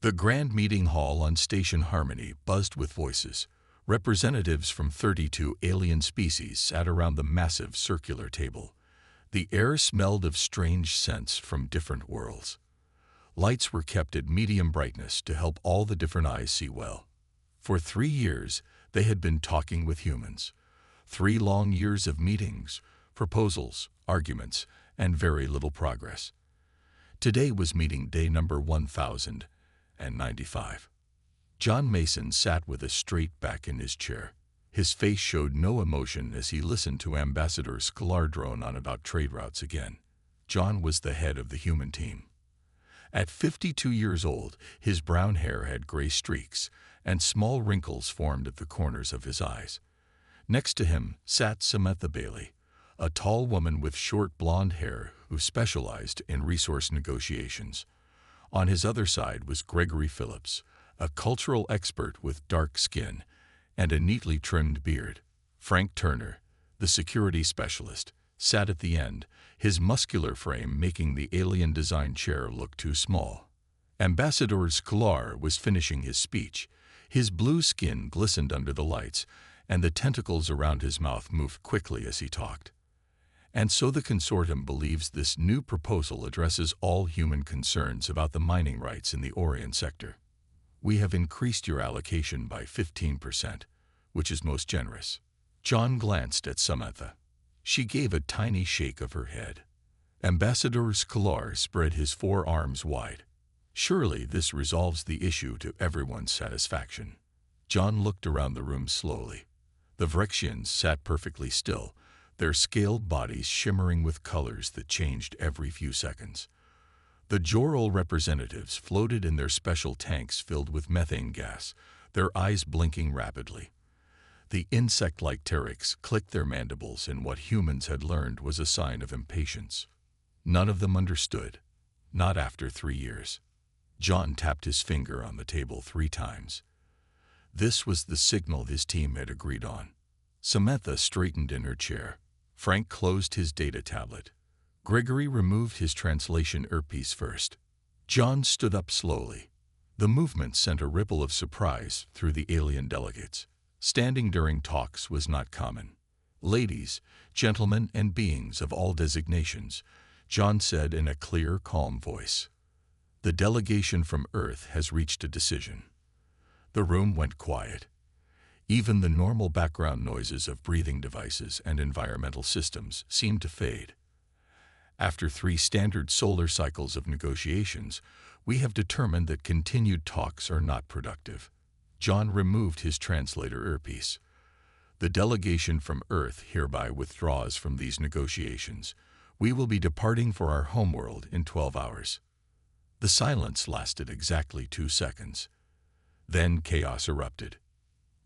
The grand meeting hall on Station Harmony buzzed with voices. Representatives from 32 alien species sat around the massive circular table. The air smelled of strange scents from different worlds. Lights were kept at medium brightness to help all the different eyes see well. For 3 years, they had been talking with humans. 3 long years of meetings, proposals, arguments, and very little progress. Today was meeting day number 1095. John Mason sat with a straight back in his chair. His face showed no emotion as he listened to Ambassador Sklar drone on about trade routes again. John was the head of the human team. At 52 years old, his brown hair had gray streaks, and small wrinkles formed at the corners of his eyes. Next to him sat Samantha Bailey, a tall woman with short blonde hair who specialized in resource negotiations. On his other side was Gregory Phillips, a cultural expert with dark skin and a neatly trimmed beard. Frank Turner, the security specialist, sat at the end, his muscular frame making the alien design chair look too small. Ambassador Sklar was finishing his speech. His blue skin glistened under the lights, and the tentacles around his mouth moved quickly as he talked. And so the consortium believes this new proposal addresses all human concerns about the mining rights in the Orion sector. We have increased your allocation by 15%, which is most generous. John glanced at Samantha. She gave a tiny shake of her head. Ambassador Sklar spread his 4 arms wide. Surely this resolves the issue to everyone's satisfaction. John looked around the room slowly. The Vrexians sat perfectly still, their scaled bodies shimmering with colors that changed every few seconds. The Jorol representatives floated in their special tanks filled with methane gas, their eyes blinking rapidly. The insect-like Pterics clicked their mandibles in what humans had learned was a sign of impatience. None of them understood, not after 3 years. John tapped his finger on the table 3 times. This was the signal his team had agreed on. Samantha straightened in her chair. Frank closed his data tablet. Gregory removed his translation earpiece first. John stood up slowly. The movement sent a ripple of surprise through the alien delegates. Standing during talks was not common. Ladies, gentlemen, and beings of all designations, John said in a clear, calm voice. The delegation from Earth has reached a decision. The room went quiet. Even the normal background noises of breathing devices and environmental systems seemed to fade. After 3 standard solar cycles of negotiations, we have determined that continued talks are not productive. John removed his translator earpiece. The delegation from Earth hereby withdraws from these negotiations. We will be departing for our homeworld in 12 hours. The silence lasted exactly 2 seconds. Then chaos erupted.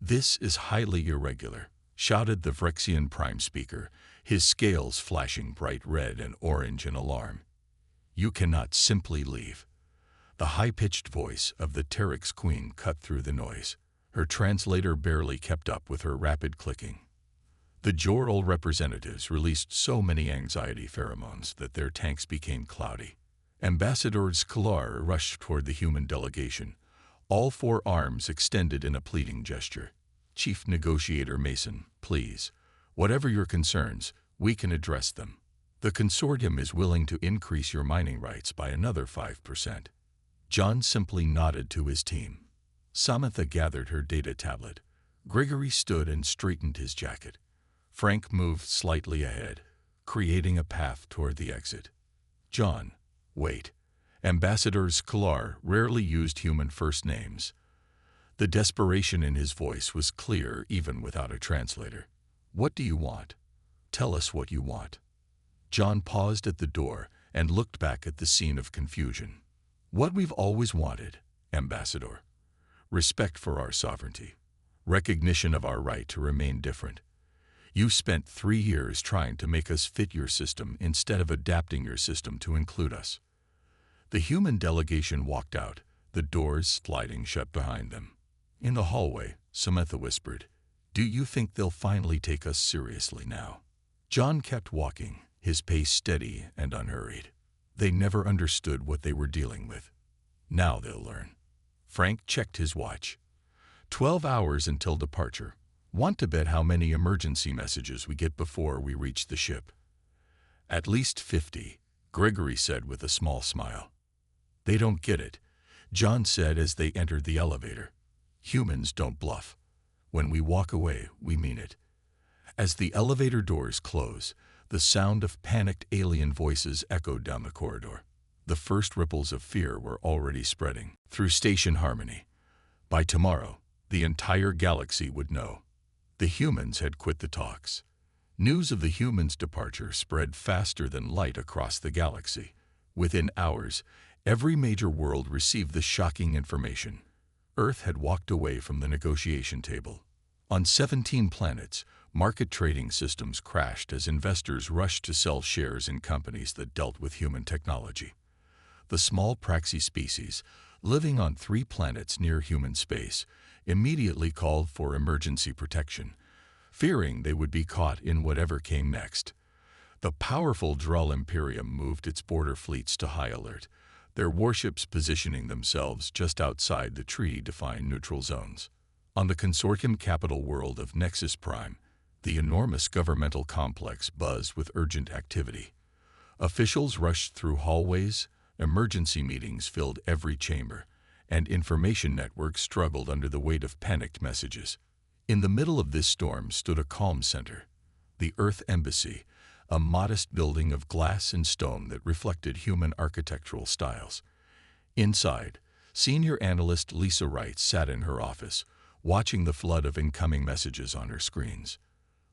"This is highly irregular," shouted the Vrexian prime speaker, his scales flashing bright red and orange in alarm. "You cannot simply leave." The high-pitched voice of the Pterix queen cut through the noise. Her translator barely kept up with her rapid clicking. The Jorol representatives released so many anxiety pheromones that their tanks became cloudy. Ambassador Sklar rushed toward the human delegation, all 4 arms extended in a pleading gesture. "Chief Negotiator Mason, please, whatever your concerns, we can address them. The consortium is willing to increase your mining rights by another 5%. John simply nodded to his team. Samantha gathered her data tablet. Gregory stood and straightened his jacket. Frank moved slightly ahead, creating a path toward the exit. "John, wait." Ambassador Sklar rarely used human first names. The desperation in his voice was clear even without a translator. "What do you want? Tell us what you want." John paused at the door and looked back at the scene of confusion. "What we've always wanted, Ambassador. Respect for our sovereignty. Recognition of our right to remain different. You spent 3 years trying to make us fit your system instead of adapting your system to include us." The human delegation walked out, the doors sliding shut behind them. In the hallway, Samantha whispered, "Do you think they'll finally take us seriously now?" John kept walking, his pace steady and unhurried. They never understood what they were dealing with. Now they'll learn. Frank checked his watch. 12 hours until departure. Want to bet how many emergency messages we get before we reach the ship? At least 50, Gregory said with a small smile. They don't get it, John said as they entered the elevator. Humans don't bluff. When we walk away, we mean it. As the elevator doors close, the sound of panicked alien voices echoed down the corridor. The first ripples of fear were already spreading through station harmony. By tomorrow, the entire galaxy would know. The humans had quit the talks. News of the humans' departure spread faster than light across the galaxy. Within hours, every major world received the shocking information. Earth had walked away from the negotiation table. On 17 planets, market trading systems crashed as investors rushed to sell shares in companies that dealt with human technology. The small praxi species, living on 3 planets near human space, immediately called for emergency protection, fearing they would be caught in whatever came next. The powerful Drull Imperium moved its border fleets to high alert, their warships positioning themselves just outside the treaty-defined neutral zones. On the consortium capital world of Nexus Prime, the enormous governmental complex buzzed with urgent activity. Officials rushed through hallways, emergency meetings filled every chamber, and information networks struggled under the weight of panicked messages. In the middle of this storm stood a calm center, the Earth Embassy, a modest building of glass and stone that reflected human architectural styles. Inside, senior analyst Lisa Wright sat in her office, watching the flood of incoming messages on her screens.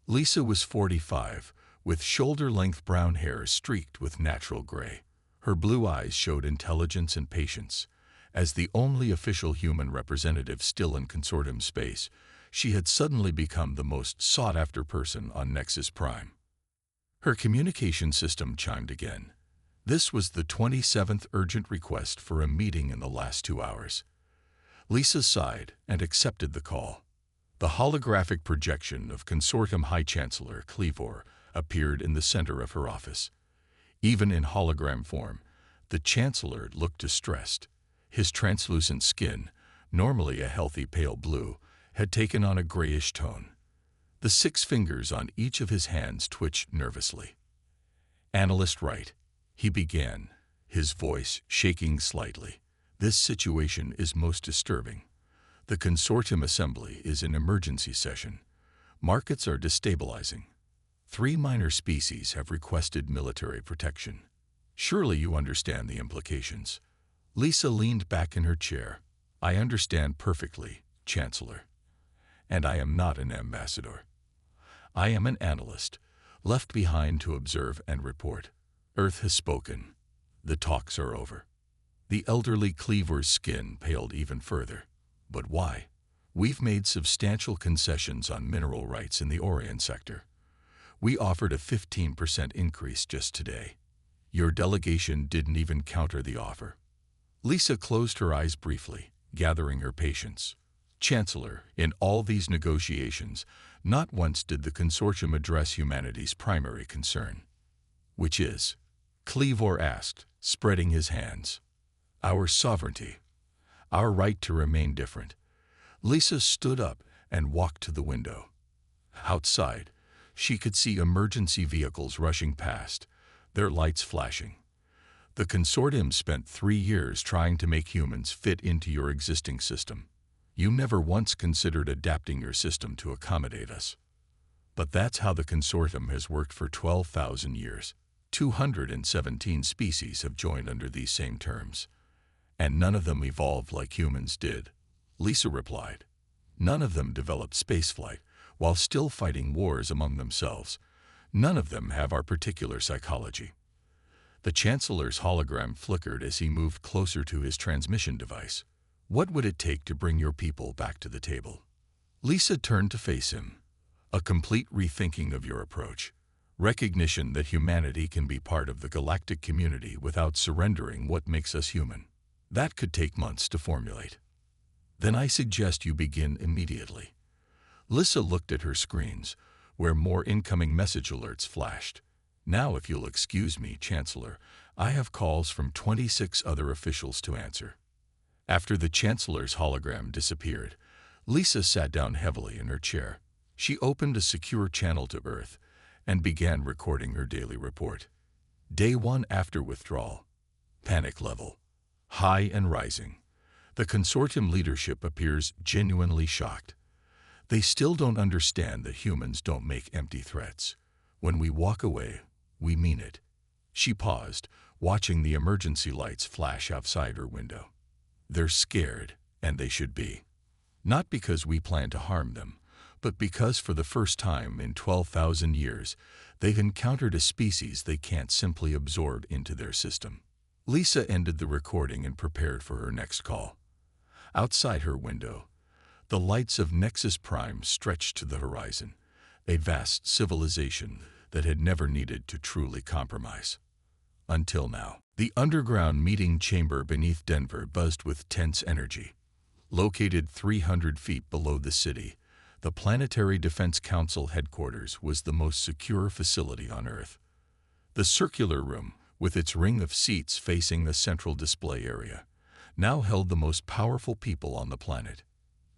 Lisa was 45, with shoulder-length brown hair streaked with natural gray. Her blue eyes showed intelligence and patience. As the only official human representative still in consortium space, she had suddenly become the most sought-after person on Nexus Prime. Her communication system chimed again. This was the 27th urgent request for a meeting in the last 2 hours. Lisa sighed and accepted the call. The holographic projection of Consortium High Chancellor Cleavor appeared in the center of her office. Even in hologram form, the Chancellor looked distressed. His translucent skin, normally a healthy pale blue, had taken on a grayish tone. The 6 fingers on each of his hands twitched nervously. Analyst Wright, he began, his voice shaking slightly. This situation is most disturbing. The Consortium Assembly is in emergency session. Markets are destabilizing. 3 minor species have requested military protection. Surely you understand the implications. Lisa leaned back in her chair. I understand perfectly, Chancellor. And I am not an ambassador. I am an analyst, left behind to observe and report. Earth has spoken. The talks are over. The elderly Cleavor's skin paled even further. But why? We've made substantial concessions on mineral rights in the Orient sector. We offered a 15% increase just today. Your delegation didn't even counter the offer. Lisa closed her eyes briefly, gathering her patience. Chancellor, in all these negotiations, not once did the consortium address humanity's primary concern. Which is? Cleavor asked, spreading his hands. Our sovereignty. Our right to remain different. Lisa stood up and walked to the window. Outside, she could see emergency vehicles rushing past, their lights flashing. The consortium spent 3 years trying to make humans fit into your existing system. You never once considered adapting your system to accommodate us. But that's how the consortium has worked for 12,000 years. 217 species have joined under these same terms. And none of them evolved like humans did. Lisa replied. None of them developed spaceflight while still fighting wars among themselves. None of them have our particular psychology. The Chancellor's hologram flickered as he moved closer to his transmission device. What would it take to bring your people back to the table? Lisa turned to face him. A complete rethinking of your approach. Recognition that humanity can be part of the galactic community without surrendering what makes us human. That could take months to formulate. Then I suggest you begin immediately. Lisa looked at her screens, where more incoming message alerts flashed. Now, if you'll excuse me, Chancellor, I have calls from 26 other officials to answer. After the Chancellor's hologram disappeared, Lisa sat down heavily in her chair. She opened a secure channel to Earth and began recording her daily report. Day 1 after withdrawal. Panic level high and rising. The consortium leadership appears genuinely shocked. They still don't understand that humans don't make empty threats. When we walk away, we mean it. She paused, watching the emergency lights flash outside her window. They're scared, and they should be. Not because we plan to harm them, but because for the first time in 12,000 years, they've encountered a species they can't simply absorb into their system. Lisa ended the recording and prepared for her next call. Outside her window, the lights of Nexus Prime stretched to the horizon, a vast civilization that had never needed to truly compromise. Until now, the underground meeting chamber beneath Denver buzzed with tense energy. Located 300 feet below the city, the Planetary Defense Council headquarters was the most secure facility on Earth. The circular room, with its ring of seats facing the central display area, now held the most powerful people on the planet.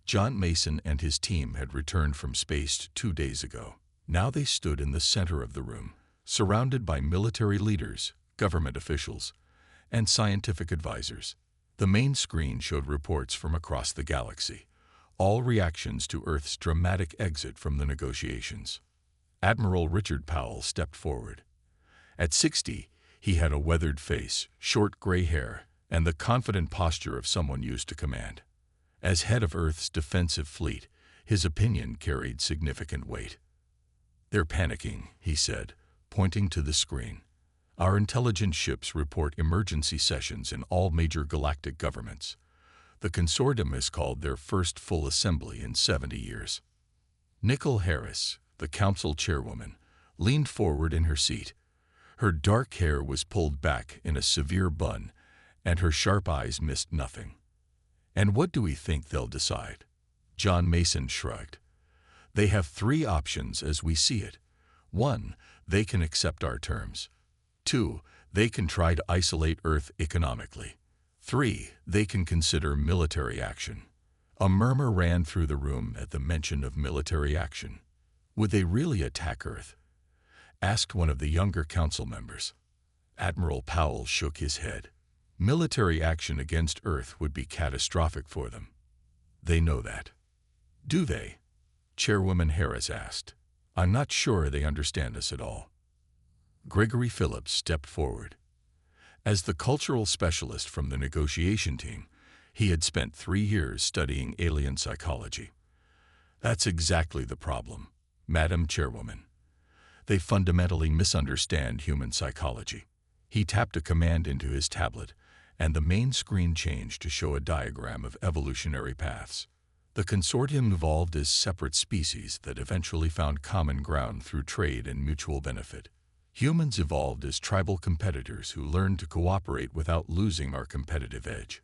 John Mason and his team had returned from space 2 days ago. Now they stood in the center of the room, surrounded by military leaders, government officials, and scientific advisors. The main screen showed reports from across the galaxy, all reactions to Earth's dramatic exit from the negotiations. Admiral Richard Powell stepped forward. At 60, he had a weathered face, short gray hair, and the confident posture of someone used to command. As head of Earth's defensive fleet, his opinion carried significant weight. "They're panicking," he said, pointing to the screen. "Our intelligence ships report emergency sessions in all major galactic governments. The consortium has called their first full assembly in 70 years. Nicole Harris, the council chairwoman, leaned forward in her seat. Her dark hair was pulled back in a severe bun, and her sharp eyes missed nothing. "And what do we think they'll decide?" John Mason shrugged. "They have 3 options as we see it. 1, they can accept our terms. 2, they can try to isolate Earth economically. 3, they can consider military action." A murmur ran through the room at the mention of military action. "Would they really attack Earth?" asked one of the younger council members. Admiral Powell shook his head. "Military action against Earth would be catastrophic for them. They know that." "Do they?" Chairwoman Harris asked. "I'm not sure they understand us at all." Gregory Phillips stepped forward. As the cultural specialist from the negotiation team, he had spent 3 years studying alien psychology. "That's exactly the problem, Madam Chairwoman. They fundamentally misunderstand human psychology." He tapped a command into his tablet, and the main screen changed to show a diagram of evolutionary paths. The consortium evolved as separate species that eventually found common ground through trade and mutual benefit. Humans evolved as tribal competitors who learned to cooperate without losing our competitive edge.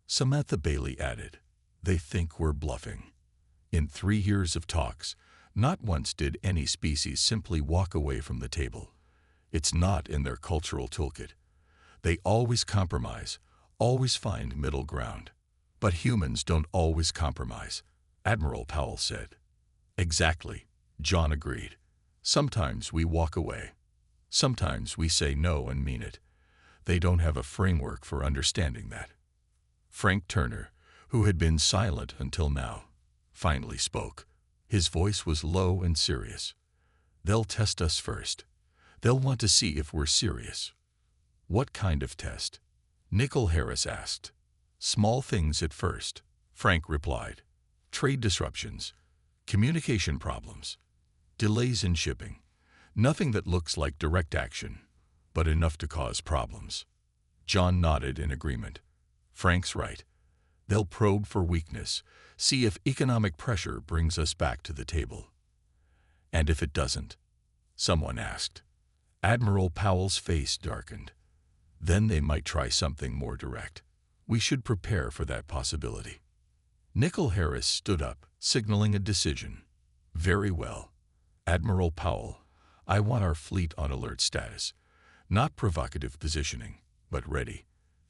Samantha Bailey added, "They think we're bluffing." In 3 years of talks, not once did any species simply walk away from the table. It's not in their cultural toolkit. They always compromise, always find middle ground. "But humans don't always compromise," Admiral Powell said. "Exactly," John agreed. "Sometimes we walk away. Sometimes we say no and mean it. They don't have a framework for understanding that." Frank Turner, who had been silent until now, finally spoke. His voice was low and serious. "They'll test us first. They'll want to see if we're serious." "What kind of test?" Nicole Harris asked. "Small things at first," Frank replied. "Trade disruptions, communication problems, delays in shipping. Nothing that looks like direct action, but enough to cause problems." John nodded in agreement. "Frank's right. They'll probe for weakness, see if economic pressure brings us back to the table." "And if it doesn't?" someone asked. Admiral Powell's face darkened. "Then they might try something more direct. We should prepare for that possibility." Nicole Harris stood up, signaling a decision. "Very well. Admiral Powell, I want our fleet on alert status. Not provocative positioning, but ready.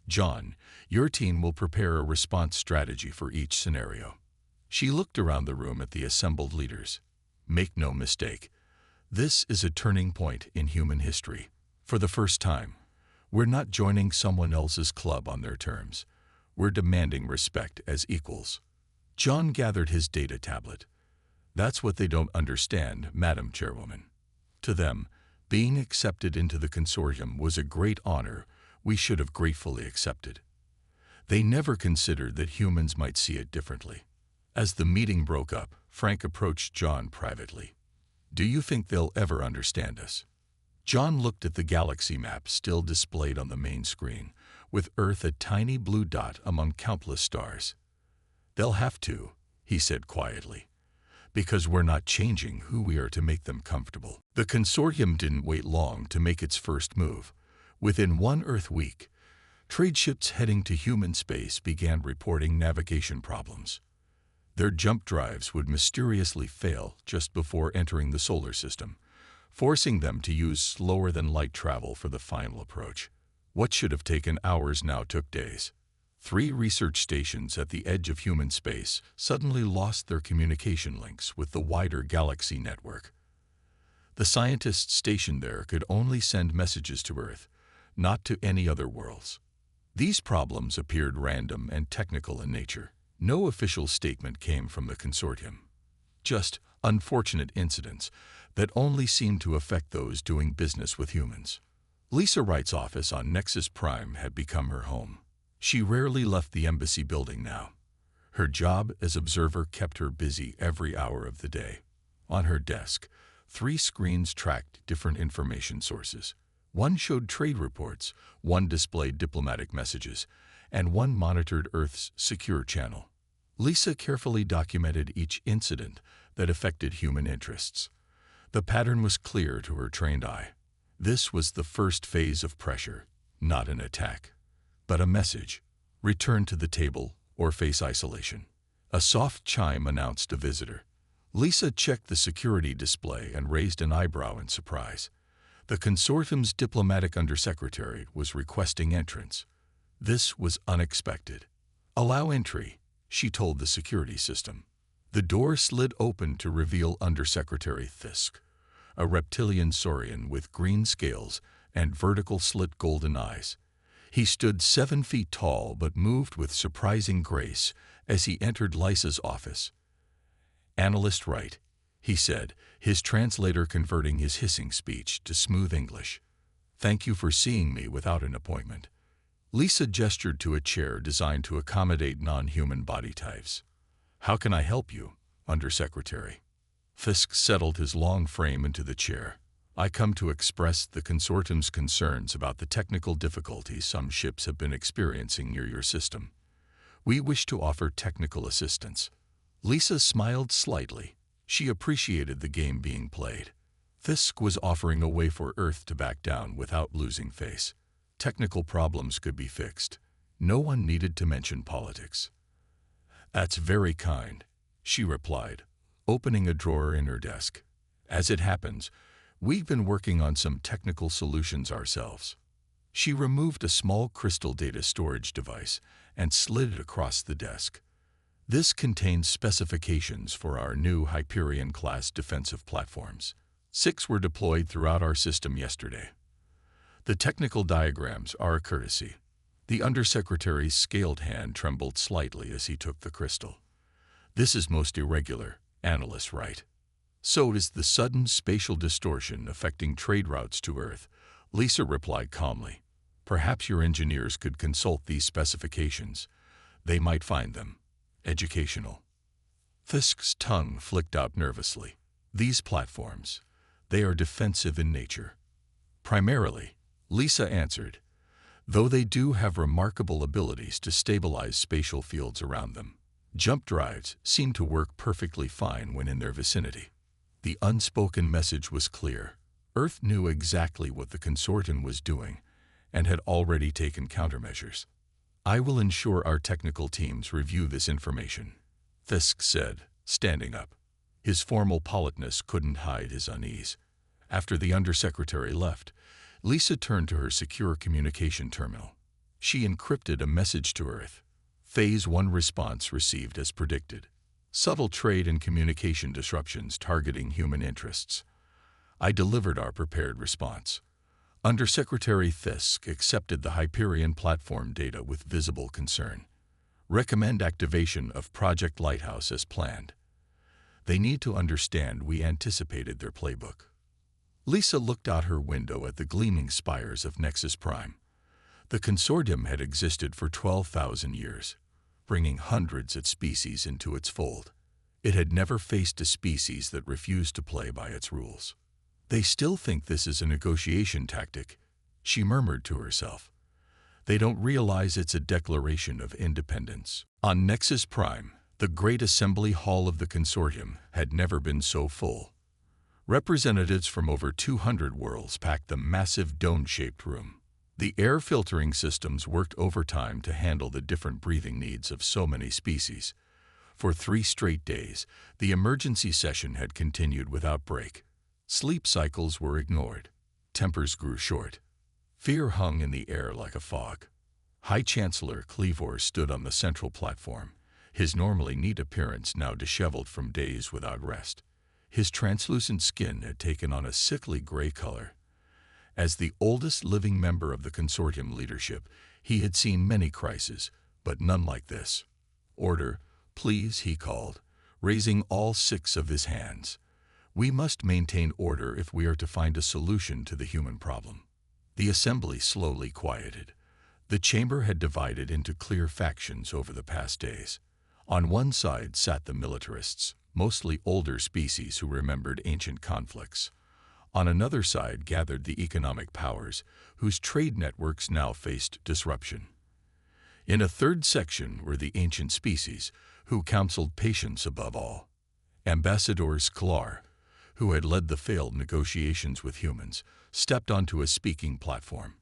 John, your team will prepare a response strategy for each scenario. She looked around the room at the assembled leaders. Make no mistake, this is a turning point in human history. For the first time, we're not joining someone else's club on their terms. We're demanding respect as equals. John gathered his data tablet. That's what they don't understand, Madam Chairwoman. To them, being accepted into the consortium was a great honor we should have gratefully accepted. They never considered that humans might see it differently. As the meeting broke up, Frank approached John privately. Do you think they'll ever understand us? John looked at the galaxy map still displayed on the main screen, with Earth a tiny blue dot among countless stars. They'll have to, he said quietly, because we're not changing who we are to make them comfortable. The consortium didn't wait long to make its first move. Within one Earth week, trade ships heading to human space began reporting navigation problems. Their jump drives would mysteriously fail just before entering the solar system, forcing them to use slower-than-light travel for the final approach. What should have taken hours now took days. 3 research stations at the edge of human space suddenly lost their communication links with the wider galaxy network. The scientists stationed there could only send messages to Earth, not to any other worlds. These problems appeared random and technical in nature. No official statement came from the consortium. Just unfortunate incidents that only seemed to affect those doing business with humans. Lisa Wright's office on Nexus Prime had become her home. She rarely left the embassy building now. Her job as observer kept her busy every hour of the day. On her desk, 3 screens tracked different information sources. One showed trade reports, one displayed diplomatic messages, and one monitored Earth's secure channel. Lisa carefully documented each incident that affected human interests. The pattern was clear to her trained eye. This was the first phase of pressure, not an attack, but a message: return to the table or face isolation. A soft chime announced a visitor. Lisa checked the security display and raised an eyebrow in surprise. The consortium's diplomatic undersecretary was requesting entrance. This was unexpected. Allow entry, she told the security system. The door slid open to reveal Undersecretary Fisk, a reptilian saurian with green scales and vertical slit golden eyes. He stood 7 feet tall but moved with surprising grace as he entered Lisa's office. Analyst Wright, he said, his translator converting his hissing speech to smooth English. Thank you for seeing me without an appointment. Lisa gestured to a chair designed to accommodate non-human body types. How can I help you, Undersecretary? Fisk settled his long frame into the chair. I come to express the consortium's concerns about the technical difficulties some ships have been experiencing near your system. We wish to offer technical assistance. Lisa smiled slightly. She appreciated the game being played. Fisk was offering a way for Earth to back down without losing face. Technical problems could be fixed. No one needed to mention politics. That's very kind, she replied, opening a drawer in her desk. As it happens, we've been working on some technical solutions ourselves. She removed a small crystal data storage device and slid it across the desk. This contains specifications for our new Hyperion-class defensive platforms. 6 were deployed throughout our system yesterday. The technical diagrams are a courtesy. The Undersecretary's scaled hand trembled slightly as he took the crystal. This is most irregular, Analyst Wright. So is the sudden spatial distortion affecting trade routes to Earth, Lisa replied calmly. Perhaps your engineers could consult these specifications. They might find them educational. Fisk's tongue flicked out nervously. These platforms, they are defensive in nature. Primarily, Lisa answered, though they do have remarkable abilities to stabilize spatial fields around them. Jump drives seem to work perfectly fine when in their vicinity. The unspoken message was clear. Earth knew exactly what the consortium was doing and had already taken countermeasures. I will ensure our technical teams review this information, Fisk said, standing up. His formal politeness couldn't hide his unease. After the Undersecretary left, Lisa turned to her secure communication terminal. She encrypted a message to Earth. Phase 1 response received as predicted. Subtle trade and communication disruptions targeting human interests. I delivered our prepared response. Undersecretary Fisk accepted the Hyperion platform data with visible concern. Recommend activation of Project Lighthouse as planned. They need to understand we anticipated their playbook. Lisa looked out her window at the gleaming spires of Nexus Prime. The consortium had existed for 12,000 years, bringing hundreds of species into its fold. It had never faced a species that refused to play by its rules. They still think this is a negotiation tactic, she murmured to herself. They don't realize it's a declaration of independence. On Nexus Prime, the great assembly hall of the consortium had never been so full. Representatives from over 200 worlds packed the massive dome-shaped room. The air filtering systems worked overtime to handle the different breathing needs of so many species. For 3 straight days, the emergency session had continued without break. Sleep cycles were ignored. Tempers grew short. Fear hung in the air like a fog. High Chancellor Cleavor stood on the central platform, his normally neat appearance now disheveled from days without rest. His translucent skin had taken on a sickly gray color. As the oldest living member of the consortium leadership, he had seen many crises, but none like this. Order, please, he called, raising all 6 of his hands. We must maintain order if we are to find a solution to the human problem. The assembly slowly quieted. The chamber had divided into clear factions over the past days. On one side sat the militarists, mostly older species who remembered ancient conflicts. On another side gathered the economic powers, whose trade networks now faced disruption. In a third section were the ancient species, who counseled patience above all. Ambassador Sklar, who had led the failed negotiations with humans, stepped onto a speaking platform.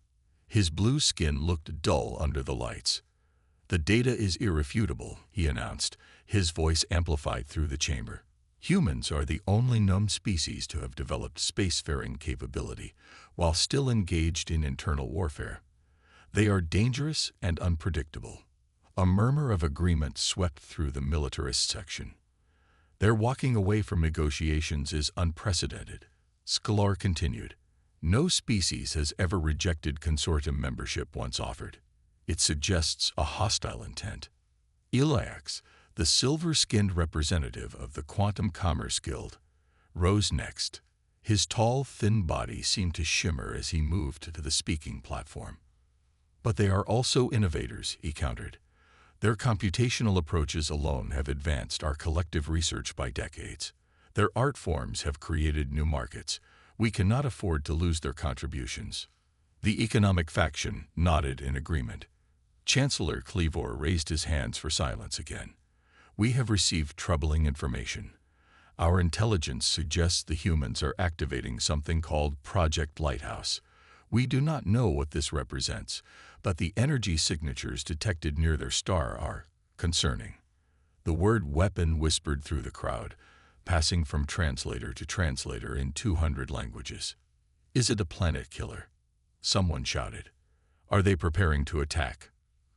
His blue skin looked dull under the lights. The data is irrefutable, he announced, his voice amplified through the chamber. Humans are the only known species to have developed spacefaring capability while still engaged in internal warfare. They are dangerous and unpredictable. A murmur of agreement swept through the militarist section. Their walking away from negotiations is unprecedented, Sklar continued. No species has ever rejected consortium membership once offered. It suggests a hostile intent. Iliax, the silver-skinned representative of the Quantum Commerce Guild, rose next. His tall, thin body seemed to shimmer as he moved to the speaking platform. But they are also innovators, he countered. Their computational approaches alone have advanced our collective research by decades. Their art forms have created new markets. We cannot afford to lose their contributions. The economic faction nodded in agreement. Chancellor Cleavor raised his hands for silence again. We have received troubling information. Our intelligence suggests the humans are activating something called Project Lighthouse. We do not know what this represents, but the energy signatures detected near their star are concerning. The word weapon whispered through the crowd, passing from translator to translator in 200 languages. Is it a planet killer? Someone shouted. Are they preparing to attack?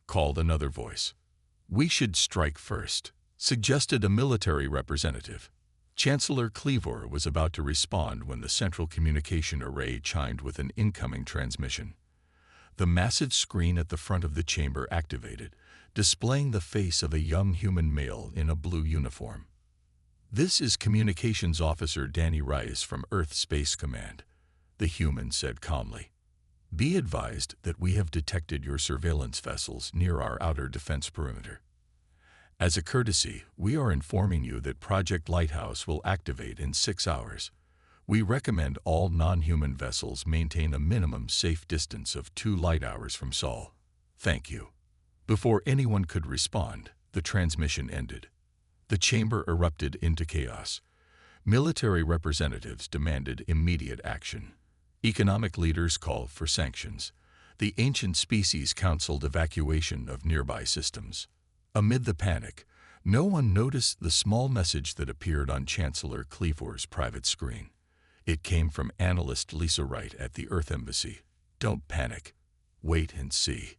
Called another voice. We should strike first, suggested a military representative. Chancellor Cleavor was about to respond when the central communication array chimed with an incoming transmission. The massive screen at the front of the chamber activated, displaying the face of a young human male in a blue uniform. This is Communications Officer Danny Rice from Earth Space Command, the human said calmly. Be advised that we have detected your surveillance vessels near our outer defense perimeter. As a courtesy, we are informing you that Project Lighthouse will activate in 6 hours. We recommend all non-human vessels maintain a minimum safe distance of 2 light hours from Sol. Thank you. Before anyone could respond, the transmission ended. The chamber erupted into chaos. Military representatives demanded immediate action. Economic leaders called for sanctions. The ancient species counseled evacuation of nearby systems. Amid the panic, no one noticed the small message that appeared on Chancellor Cleavor's private screen. It came from analyst Lisa Wright at the Earth Embassy. Don't panic. Wait and see.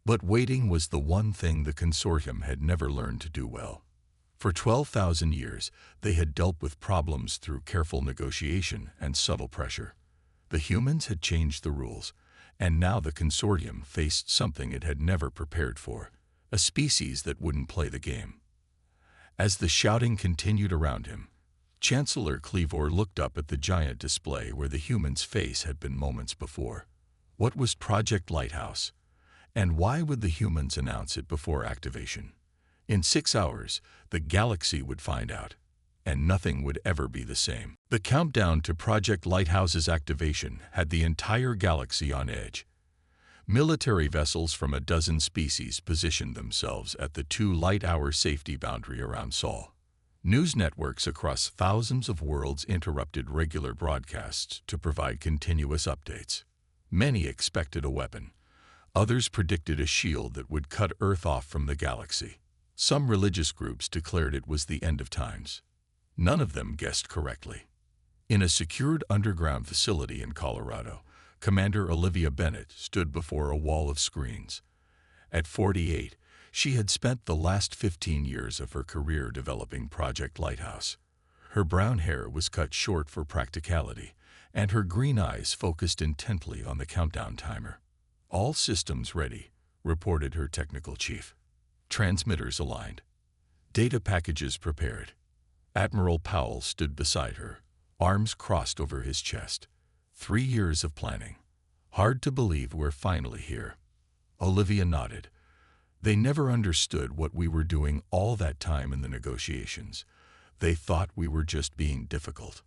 But waiting was the one thing the consortium had never learned to do well. For 12,000 years, they had dealt with problems through careful negotiation and subtle pressure. The humans had changed the rules, and now the consortium faced something it had never prepared for, a species that wouldn't play the game. As the shouting continued around him, Chancellor Cleavor looked up at the giant display where the human's face had been moments before. What was Project Lighthouse? And why would the humans announce it before activation? In 6 hours, the galaxy would find out, and nothing would ever be the same. The countdown to Project Lighthouse's activation had the entire galaxy on edge. Military vessels from a dozen species positioned themselves at the 2-light-hour safety boundary around Sol. News networks across thousands of worlds interrupted regular broadcasts to provide continuous updates. Many expected a weapon. Others predicted a shield that would cut Earth off from the galaxy. Some religious groups declared it was the end of times. None of them guessed correctly. In a secured underground facility in Colorado, Commander Olivia Bennett stood before a wall of screens. At 48, she had spent the last 15 years of her career developing Project Lighthouse. Her brown hair was cut short for practicality, and her green eyes focused intently on the countdown timer. "All systems ready," reported her technical chief. "Transmitters aligned. Data packages prepared." Admiral Powell stood beside her, arms crossed over his chest. 3 years of planning. Hard to believe we're finally here. Olivia nodded. They never understood what we were doing all that time in the negotiations. They thought we were just being difficult,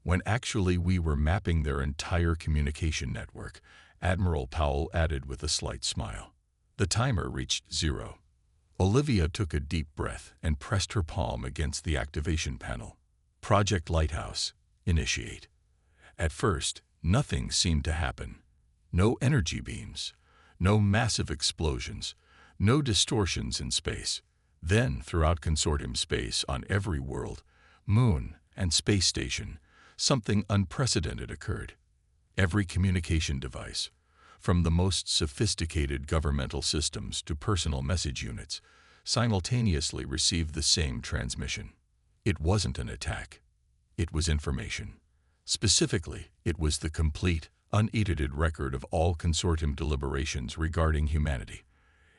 when actually we were mapping their entire communication network, Admiral Powell added with a slight smile. The timer reached 0. Olivia took a deep breath and pressed her palm against the activation panel. Project Lighthouse, initiate. At first, nothing seemed to happen. No energy beams, no massive explosions, no distortions in space. Then, throughout consortium space on every world, moon, and space station, something unprecedented occurred. Every communication device, from the most sophisticated governmental systems to personal message units, simultaneously received the same transmission. It wasn't an attack. It was information. Specifically, it was the complete, unedited record of all consortium deliberations regarding humanity.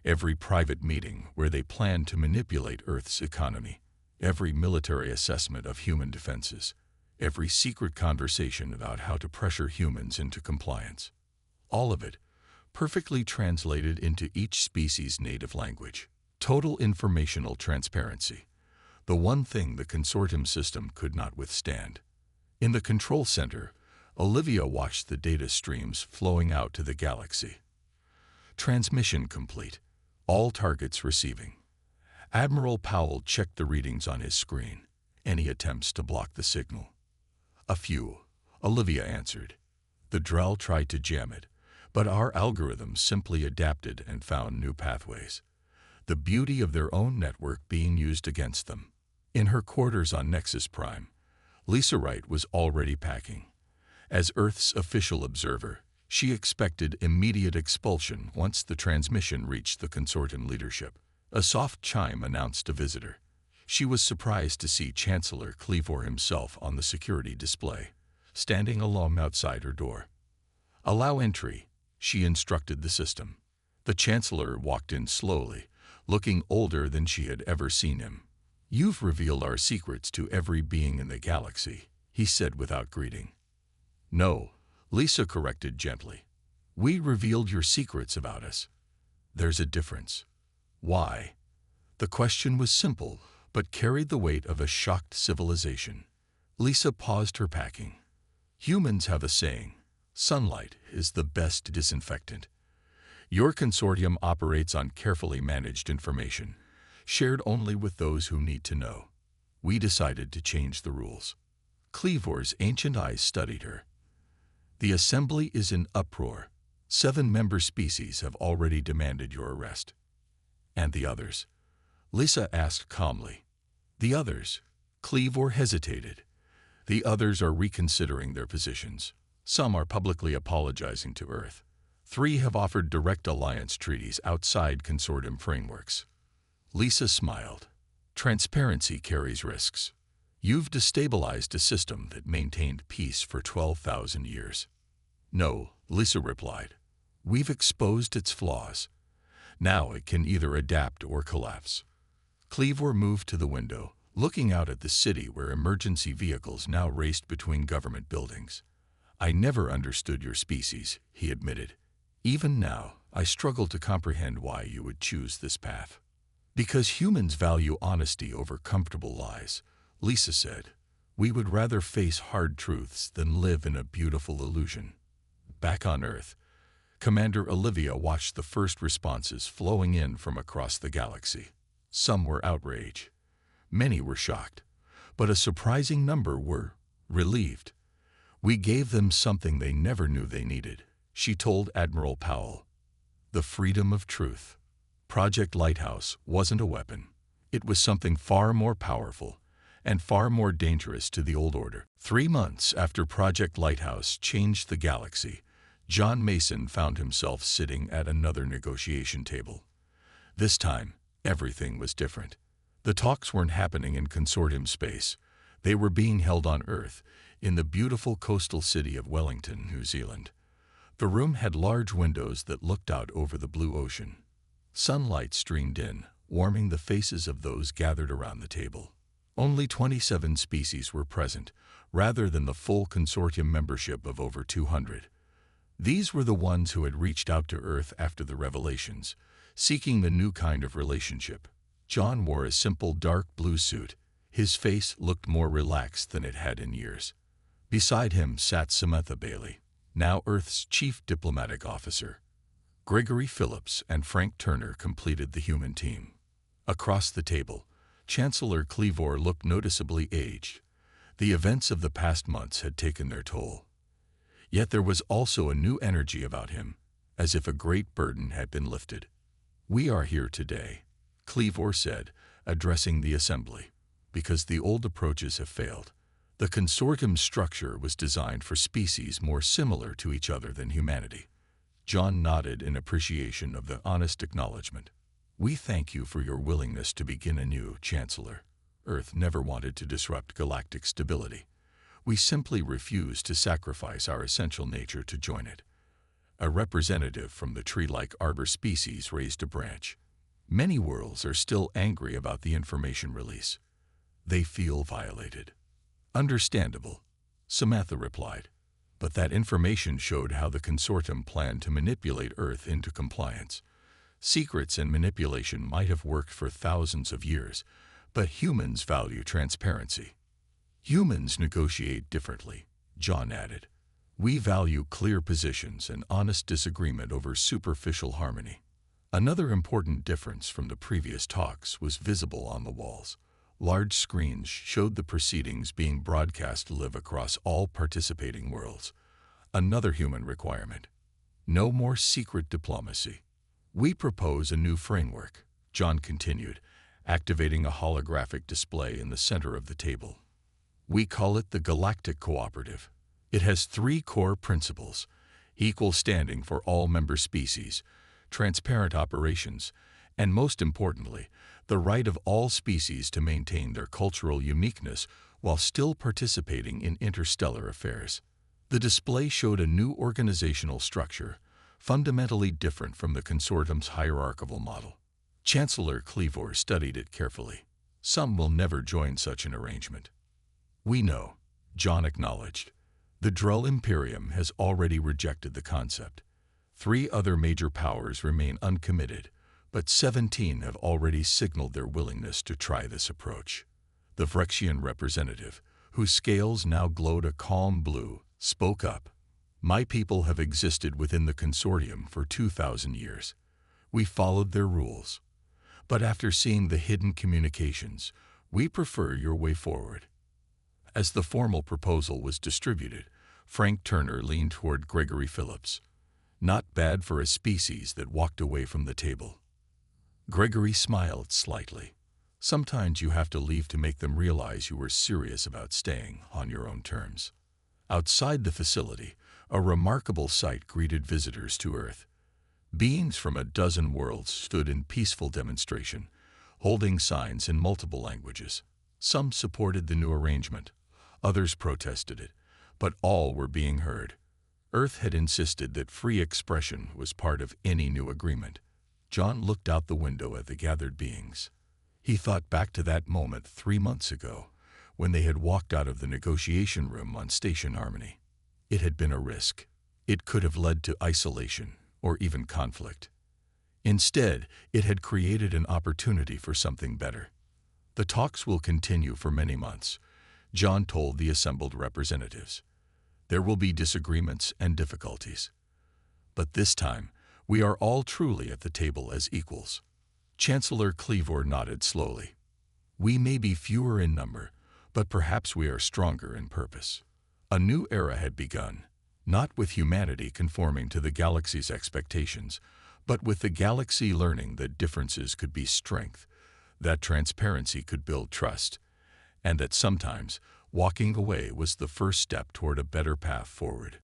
Every private meeting where they planned to manipulate Earth's economy, every military assessment of human defenses, every secret conversation about how to pressure humans into compliance. All of it, perfectly translated into each species' native language. Total informational transparency, the one thing the consortium system could not withstand. In the control center, Olivia watched the data streams flowing out to the galaxy. Transmission complete. All targets receiving. Admiral Powell checked the readings on his screen. Any attempts to block the signal? "A few," Olivia answered. "The Drell tried to jam it, but our algorithms simply adapted and found new pathways. The beauty of their own network being used against them." In her quarters on Nexus Prime, Lisa Wright was already packing. As Earth's official observer, she expected immediate expulsion once the transmission reached the consortium leadership. A soft chime announced a visitor. She was surprised to see Chancellor Cleavor himself on the security display, standing alone outside her door. "Allow entry," she instructed the system. The Chancellor walked in slowly, looking older than she had ever seen him. "You've revealed our secrets to every being in the galaxy," he said without greeting. "No," Lisa corrected gently. "We revealed your secrets about us." "There's a difference." "Why?" The question was simple, but carried the weight of a shocked civilization. Lisa paused her packing. "Humans have a saying, sunlight is the best disinfectant. Your consortium operates on carefully managed information, shared only with those who need to know. We decided to change the rules." Cleavor's ancient eyes studied her. "The Assembly is in uproar. 7 member species have already demanded your arrest." "And the others?" Lisa asked calmly. "The others?" Cleavor hesitated. "The others are reconsidering their positions. Some are publicly apologizing to Earth. 3 have offered direct alliance treaties outside consortium frameworks. Lisa smiled. Transparency carries risks. You've destabilized a system that maintained peace for 12,000 years. No, Lisa replied. We've exposed its flaws. Now it can either adapt or collapse. Cleavor moved to the window, looking out at the city where emergency vehicles now raced between government buildings. I never understood your species, he admitted. Even now, I struggle to comprehend why you would choose this path. Because humans value honesty over comfortable lies, Lisa said. We would rather face hard truths than live in a beautiful illusion. Back on Earth, Commander Olivia watched the first responses flowing in from across the galaxy. Some were outraged. Many were shocked. But a surprising number were relieved. We gave them something they never knew they needed, she told Admiral Powell. The freedom of truth. Project Lighthouse wasn't a weapon. It was something far more powerful and far more dangerous to the old order. 3 months after Project Lighthouse changed the galaxy, John Mason found himself sitting at another negotiation table. This time, everything was different. The talks weren't happening in consortium space. They were being held on Earth, in the beautiful coastal city of Wellington, New Zealand. The room had large windows that looked out over the blue ocean. Sunlight streamed in, warming the faces of those gathered around the table. Only 27 species were present, rather than the full consortium membership of over 200. These were the ones who had reached out to Earth after the revelations, seeking the new kind of relationship. John wore a simple dark blue suit. His face looked more relaxed than it had in years. Beside him sat Samantha Bailey, now Earth's chief diplomatic officer. Gregory Phillips and Frank Turner completed the human team. Across the table, Chancellor Cleavor looked noticeably aged. The events of the past months had taken their toll. Yet there was also a new energy about him, as if a great burden had been lifted. We are here today, Cleavor said, addressing the assembly, because the old approaches have failed. The consortium structure was designed for species more similar to each other than humanity. John nodded in appreciation of the honest acknowledgement. We thank you for your willingness to begin anew, Chancellor. Earth never wanted to disrupt galactic stability. We simply refused to sacrifice our essential nature to join it. A representative from the tree-like arbor species raised a branch. Many worlds are still angry about the information release. They feel violated. Understandable, Samantha replied. But that information showed how the consortium planned to manipulate Earth into compliance. Secrets and manipulation might have worked for thousands of years, but humans value transparency. Humans negotiate differently, John added. We value clear positions and honest disagreement over superficial harmony. Another important difference from the previous talks was visible on the walls. Large screens showed the proceedings being broadcast live across all participating worlds. Another human requirement. No more secret diplomacy. We propose a new framework, John continued, activating a holographic display in the center of the table. We call it the Galactic Cooperative. It has 3 core principles: equal standing for all member species, transparent operations, and most importantly, the right of all species to maintain their cultural uniqueness while still participating in interstellar affairs. The display showed a new organizational structure, fundamentally different from the consortium's hierarchical model. Chancellor Cleavor studied it carefully. Some will never join such an arrangement. We know, John acknowledged. The Drell Imperium has already rejected the concept. 3 other major powers remain uncommitted, but 17 have already signaled their willingness to try this approach. The Phyrexian representative, whose scales now glowed a calm blue, spoke up. My people have existed within the consortium for 2,000 years. We followed their rules. But after seeing the hidden communications, we prefer your way forward. As the formal proposal was distributed, Frank Turner leaned toward Gregory Phillips. Not bad for a species that walked away from the table. Gregory smiled slightly. Sometimes you have to leave to make them realize you were serious about staying on your own terms. Outside the facility, A remarkable sight greeted visitors to Earth. Beings from a dozen worlds stood in peaceful demonstration, holding signs in multiple languages. Some supported the new arrangement, others protested it, but all were being heard. Earth had insisted that free expression was part of any new agreement. John looked out the window at the gathered beings. He thought back to that moment 3 months ago, when they had walked out of the negotiation room on Station Harmony. It had been a risk. It could have led to isolation or even conflict. Instead, it had created an opportunity for something better. The talks will continue for many months, John told the assembled representatives. There will be disagreements and difficulties. But this time, we are all truly at the table as equals. Chancellor Cleavor nodded slowly. We may be fewer in number, but perhaps we are stronger in purpose. A new era had begun, not with humanity conforming to the galaxy's expectations, but with the galaxy learning that differences could be strength, that transparency could build trust, and that sometimes walking away was the first step toward a better path forward.